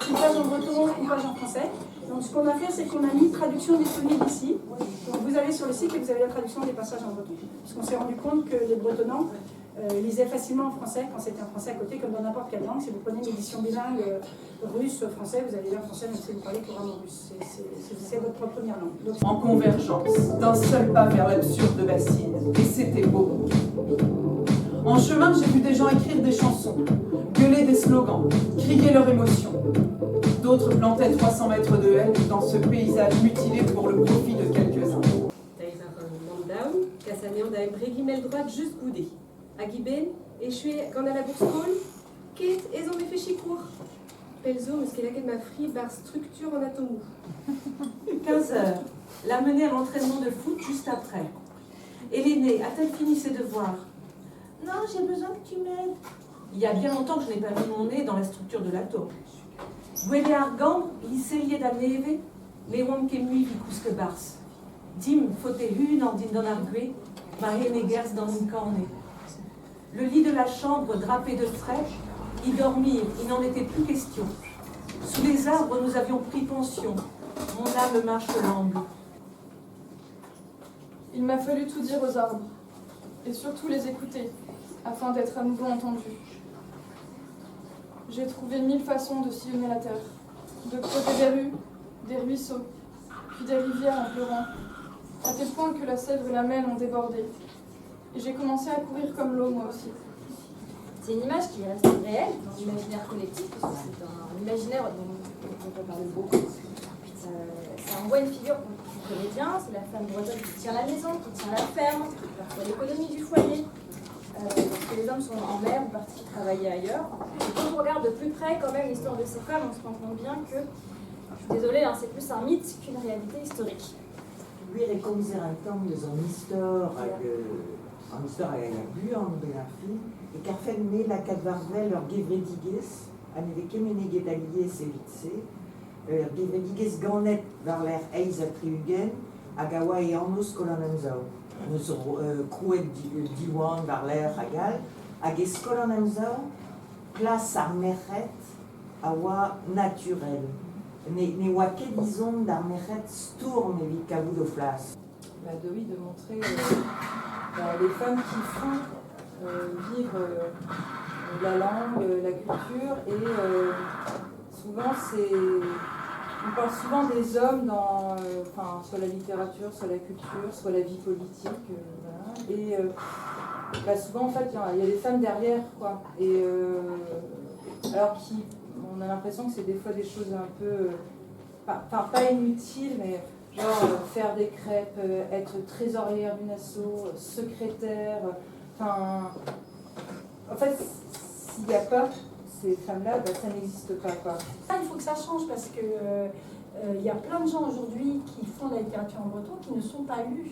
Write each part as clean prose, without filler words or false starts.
une page en breton, une page en français. Donc ce qu'on a fait, c'est qu'on a mis traduction disponible ici. Donc vous allez sur le site et vous avez la traduction des passages en breton. Parce qu'on s'est rendu compte que les bretonnants lisaient facilement en français quand c'était un français à côté, comme dans n'importe quelle langue. Si vous prenez une édition bilingue russe-français, vous allez lire français même si vous parlez couramment russe. C'est votre première langue. Donc, en convergence, d'un seul pas vers l'absurde bassine. Et c'était beau. En chemin, j'ai vu des gens écrire des chansons, gueuler des slogans, crier leur émotion. D'autres plantaient 300 mètres de haie dans ce paysage mutilé pour le profit de quelques-uns. Mandaum, Kassanéon d'Aebrégi droite juste goudé. Agiben, échoué quand à la bourse call, Kate, et en effet chicour. Pelzo, mais ce qu'elle a qu'elle m'a frit, bar structure en atomou. 15 heures, l'a menée à l'entraînement de foot juste après. Et l'aînée, a-t-elle fini ses devoirs? Non, j'ai besoin que tu m'aides. Il y a bien longtemps que je n'ai pas mis mon nez dans la structure de l'atome. Guede argan, l'isserie d'amneve, les wonke mui vicusque bars. Dim, fote hun en din argue, marine gers dans une cornée. Le lit de la chambre drapé de frais, y dormir, il n'en était plus question. Sous les arbres, nous avions pris pension. Mon âme marche l'amble. Il m'a fallu tout dire aux arbres, et surtout les écouter, afin d'être à nouveau entendu. J'ai trouvé 1000 façons de sillonner la terre, de creuser des rues, des ruisseaux, puis des rivières en pleurant, à tel point que la Sèvre et la Maine ont débordé. Et j'ai commencé à courir comme l'eau, moi aussi. C'est une image qui reste réelle dans l'imaginaire collectif, parce que c'est un imaginaire dont on peut parler beaucoup. Ça envoie une figure qu'on connaît bien, c'est la femme bretonne qui tient la maison, qui tient la ferme, qui parfois l'économie du foyer, parce que les hommes sont en mer ou partis travailler ailleurs. Et quand on regarde de plus près quand même l'histoire de ces femmes, on se rend compte bien que, je suis désolée, hein, c'est plus un mythe qu'une réalité historique. Vi rekommiserantam de son histoire avec la buan de la fille, et carfen me la cadvarvel leur gevrediges, aneveke menegedalier sevitse, gevrediges ganet var l'air eiz a triugen, agawa et annos kolonanzao. Nous crouet diwan var l'air agal, ages kolonanzao, place armeret, awa naturel. Ne oa ket dizon d'ar meret stourm evit kavout o flas. De montrer les femmes qui font vivre la langue, la culture, et souvent on parle souvent des hommes dans soit la littérature, soit la culture, soit la vie politique, voilà. Et souvent en fait il y a des femmes derrière, quoi, et alors on a l'impression que c'est des fois des choses un peu pas inutiles, mais genre faire des crêpes, être trésorière d'une asso, secrétaire, en fait, s'il n'y a pas ces femmes-là, ça n'existe pas, quoi. il faut que ça change parce que il y a plein de gens aujourd'hui qui font de la littérature en breton qui ne sont pas lus.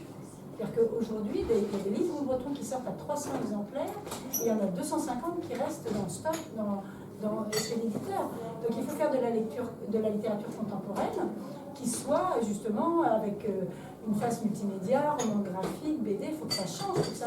C'est-à-dire qu'aujourd'hui, il y a des livres en breton qui sortent à 300 exemplaires et il y en a 250 qui restent dans le stock chez l'éditeur. Donc il faut faire de la littérature contemporaine qui soit justement avec une face multimédia, roman graphique, BD, il faut que ça change. Il faut que ça...